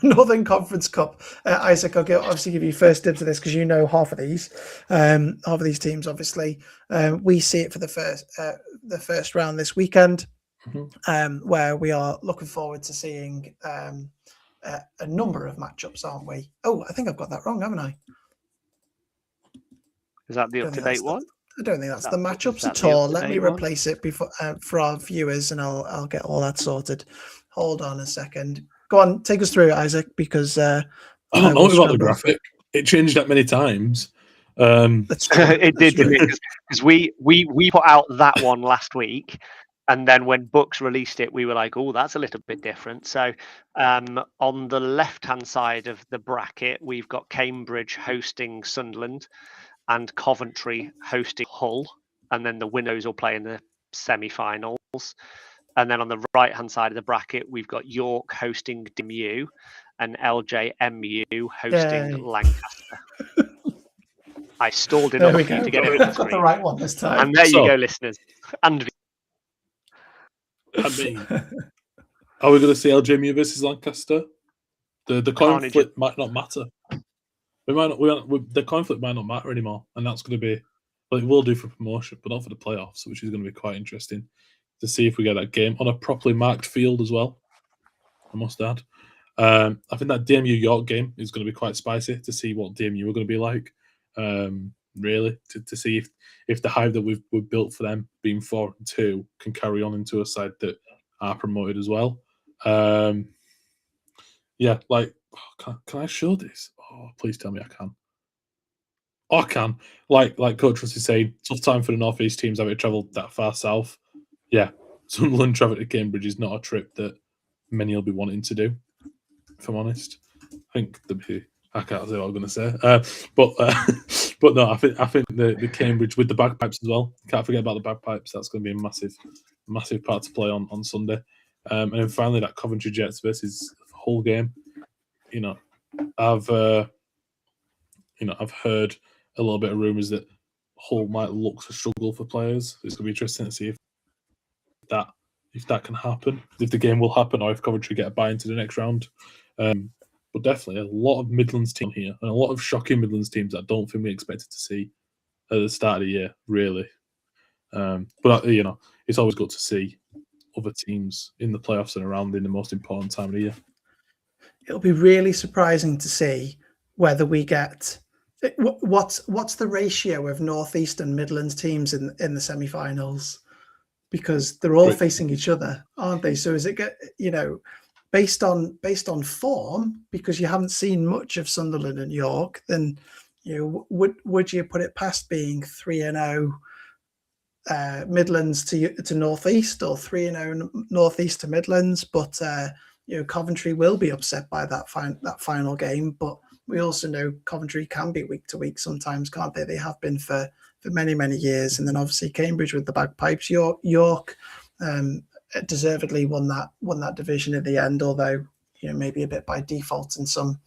Northern Conference Cup. Isaac, I'll obviously give you first dibs to this because you know half of these teams. Obviously, we see it for the first round this weekend, where we are looking forward to seeing a number of matchups, aren't we? Oh, I think I've got that wrong, haven't I? Is that the up-to-date one? I don't think that's the matchups at all. Let me replace it before for our viewers, and I'll get all that sorted. Hold on a second. Go on, take us through it, Isaac, because I don't know about the graphic. It changed that many times. That's true. It did, because we put out that one last week, and then when BUCS released it, we were like, "Oh, that's a little bit different." So, on the left-hand side of the bracket, we've got Cambridge hosting Sunderland, and Coventry hosting Hull, and then the winners will play in the semi-finals. And then on the right-hand side of the bracket, we've got York hosting DMU and LJMU hosting Lancaster. I stalled enough for you to get it. I've got the right one this time. And there you go, listeners. And I mean, are we going to see LJMU versus Lancaster? The coin flip might not matter. The coin flip might not matter anymore, and that's going to be, well, it will do for promotion, but not for the playoffs, which is going to be quite interesting to see if we get that game on a properly marked field as well. I must add. I think that DMU York game is going to be quite spicy to see what DMU are going to be like. Really, to see if the hype that we've built for them being 4-2 can carry on into a side that are promoted as well. Yeah, like, can I show this? Oh, please tell me I can. Oh, I can. Like Coach Russ is saying, tough time for the North East teams having to travel that far south. Yeah, Sunderland travel to Cambridge is not a trip that many will be wanting to do, if I'm honest. I think I can't say what I'm going to say. But no, I think the Cambridge with the bagpipes as well. Can't forget about the bagpipes. That's going to be a massive part to play on Sunday. And then finally that Coventry Jets versus Hull game. You know, I've heard a little bit of rumours that Hull might look to struggle for players. It's going to be interesting to see if that can happen, if the game will happen, or if Coventry get a buy into the next round. But definitely a lot of Midlands team here, and a lot of shocking Midlands teams that I don't think we expected to see at the start of the year, really. But it's always good to see other teams in the playoffs and around in the most important time of the year. It'll be really surprising to see whether we get what's the ratio of Northeast and Midlands teams in the semi-finals, because they're all facing each other, aren't they? So is it based on form, because you haven't seen much of Sunderland and York, then would you put it past being 3-0 Midlands to Northeast, or 3-0 Northeast to Midlands? But Coventry will be upset by that final game, but we also know Coventry can be week to week sometimes, can't they? They have been for many, many years. And then obviously Cambridge with the bagpipes. York deservedly won that division in the end, although maybe a bit by default in some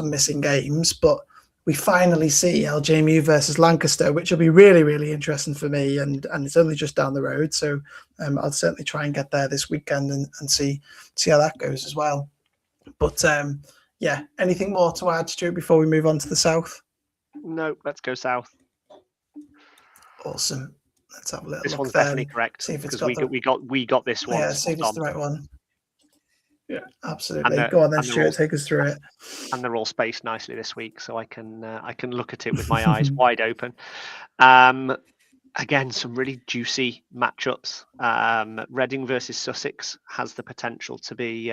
missing games. But we finally see LJMU versus Lancaster, which will be really, really interesting for me. And it's only just down the road, so I'll certainly try and get there this weekend and see how that goes as well. But yeah, anything more to add, Stuart, before we move on to the south? No, let's go south. Awesome. Let's have a little this look one's then. Definitely correct, See if it's because we got this one. Yeah, see if it's the right one. Yeah, absolutely. Go on then, Stuart, take us through it. And they're all spaced nicely this week, so I can look at it with my eyes wide open. Again, some really juicy matchups. Reading versus Sussex has the potential to be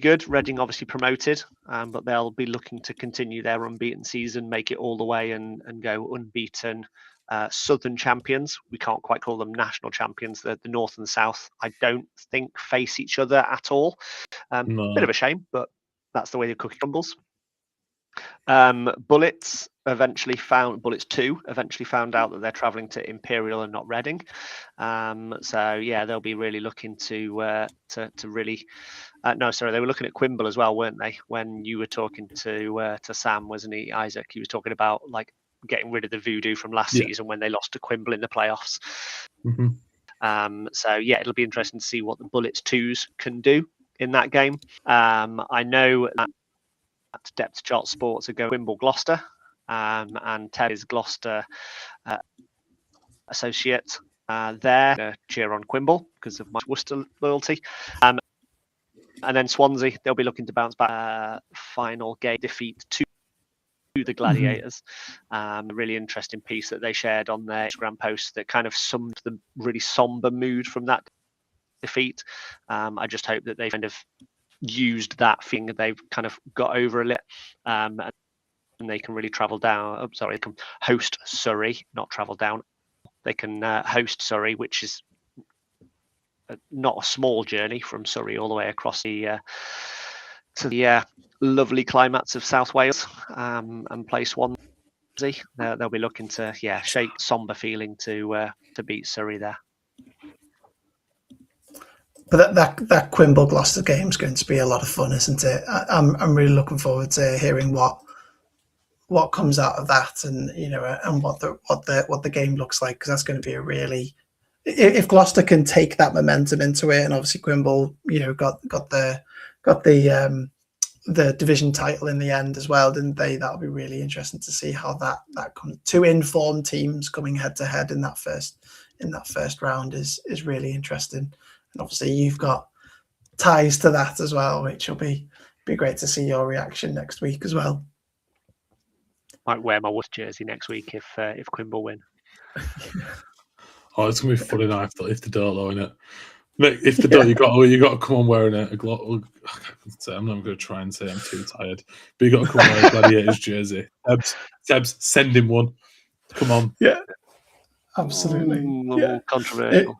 good. Reading obviously promoted, but they'll be looking to continue their unbeaten season, make it all the way, and go unbeaten. Southern champions, we can't quite call them national champions. The North and the South, I don't think, face each other at all. No. Bit of a shame, but that's the way the cookie crumbles. Bullets 2 eventually found out that they're travelling to Imperial and not Reading. So yeah, they'll be really looking to really. No, sorry, they were looking at Quimble as well, weren't they? When you were talking to Sam, wasn't he, Isaac? He was talking about like getting rid of the voodoo from last season when they lost to Quimble in the playoffs. So yeah, it'll be interesting to see what the Bullets 2s can do in that game. I know that Depth Chart Sports are going Quimble Gloucester, and Ted is Gloucester associate there. Cheer on Quimble because of my Worcester loyalty. And then Swansea, they'll be looking to bounce back. Final game defeat to the Gladiators. A really interesting piece that they shared on their Instagram post that kind of summed the really somber mood from that defeat. I just hope that they kind of used that thing that they've kind of got over a little, and they can really travel down. They can host Surrey, not travel down. They can host Surrey, which is not a small journey from Surrey all the way across the to the lovely climates of South Wales, and play Swansea. They'll be looking to shake somber feeling to beat Surrey there. But that Quimble Gloucester game is going to be a lot of fun, isn't it? I'm really looking forward to hearing what comes out of that, and and what the game looks like, because that's going to be a really, if Gloucester can take that momentum into it, and obviously Quimble got the division title in the end as well, didn't they? That'll be really interesting to see how that comes. Two informed teams coming head to head in that first round is really interesting. And obviously you've got ties to that as well, which will be great to see your reaction next week as well. Might wear my Worcester jersey next week if Quimble win. Oh, it's gonna be funny now if they don't, though, innit? If they don't, you got to come on wearing I'm not going to try and say I'm too tired, but you got to come on wearing a Gladiators jersey. Sebs, send him one. Come on. Yeah, absolutely. Controversial.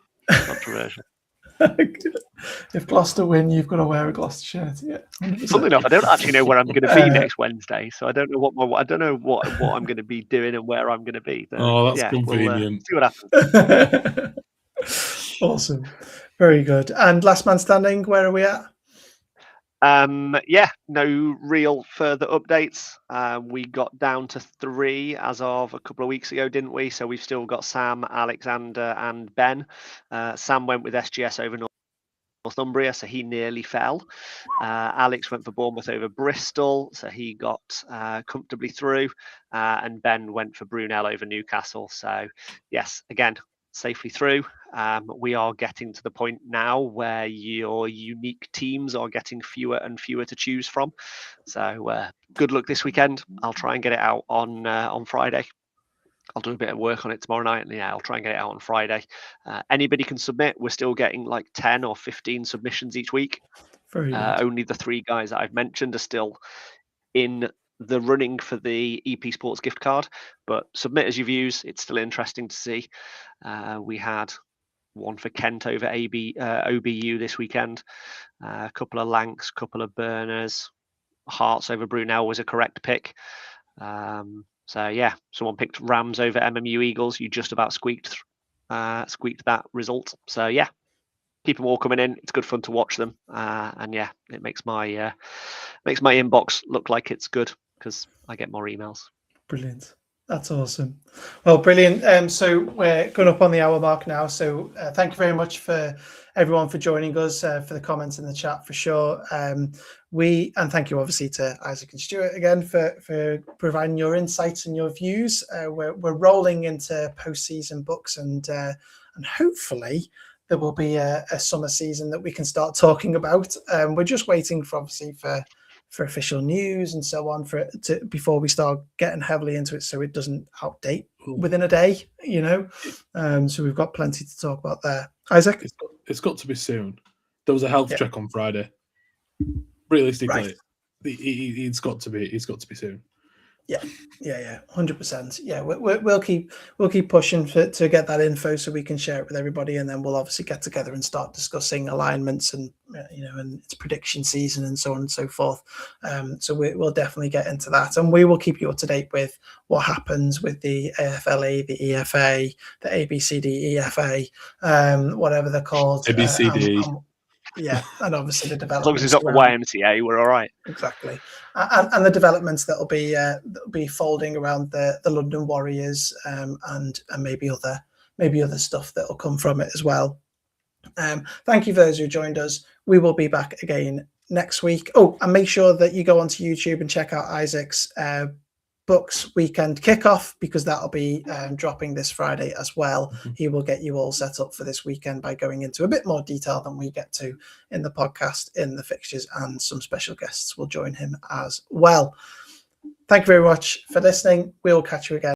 If Gloucester win, you've got to wear a Gloucester shirt. Yeah. 100%. Funnily enough, I don't actually know where I'm going to be next Wednesday, so I don't know what I'm going to be doing and where I'm going to be. So, that's convenient. We'll see what happens. Awesome, very good. And last man standing, where are we at? No real further updates. We got down to 3 as of a couple of weeks ago, didn't we? So we've still got Sam, Alexander, and Ben. Sam went with SGS over Northumbria, so he nearly fell. Alex went for Bournemouth over Bristol, so he got comfortably through. And Ben went for Brunel over Newcastle. So yes, again, safely through. We are getting to the point now where your unique teams are getting fewer and fewer to choose from. So good luck this weekend. I'll try and get it out on Friday. I'll do a bit of work on it tomorrow night, and I'll try and get it out on Friday. Anybody can submit. We're still getting like 10 or 15 submissions each week. Only the 3 guys that I've mentioned are still in the running for the EP Sports gift card, but submit as your views. It's still interesting to see. We had one for Kent over OBU this weekend. A couple of Lancs, couple of Burners. Hearts over Brunel was a correct pick. So yeah, someone picked Rams over MMU Eagles. You just about squeaked that result. So yeah, keep them all coming in. It's good fun to watch them, and yeah, it makes my inbox look like it's good because I get more emails. Brilliant. That's awesome. Well, brilliant. So we're going up on the hour mark now. So thank you very much for everyone for joining us, for the comments in the chat for sure. And thank you obviously to Isaac and Stuart again for providing your insights and your views. We're rolling into postseason books, and hopefully there will be a summer season that we can start talking about. We're just waiting for official news and so on before we start getting heavily into it, so it doesn't outdate within a day, so we've got plenty to talk about there. Isaac, it's got to be soon. There was a health check on Friday. Realistically, right. It's got to be soon. Yeah, 100%. Yeah, we'll keep pushing to get that info so we can share it with everybody, and then we'll obviously get together and start discussing alignments and and its prediction season and so on and so forth. So we'll definitely get into that, and we will keep you up to date with what happens with the AFLE, the EFA, the ABCD, EFA, whatever they're called. ABCD. Yeah, and obviously the developments. As long as it's not the YMCA, we're all right. Exactly, and the developments that'll be folding around the London Warriors, and maybe other stuff that'll come from it as well. Thank you for those who joined us. We will be back again next week. Oh, and make sure that you go onto YouTube and check out Isaac's BUCS weekend kickoff, because that'll be dropping this Friday as well. He will get you all set up for this weekend by going into a bit more detail than we get to in the podcast, in the fixtures, and some special guests will join him as well. Thank you very much for listening. We'll catch you again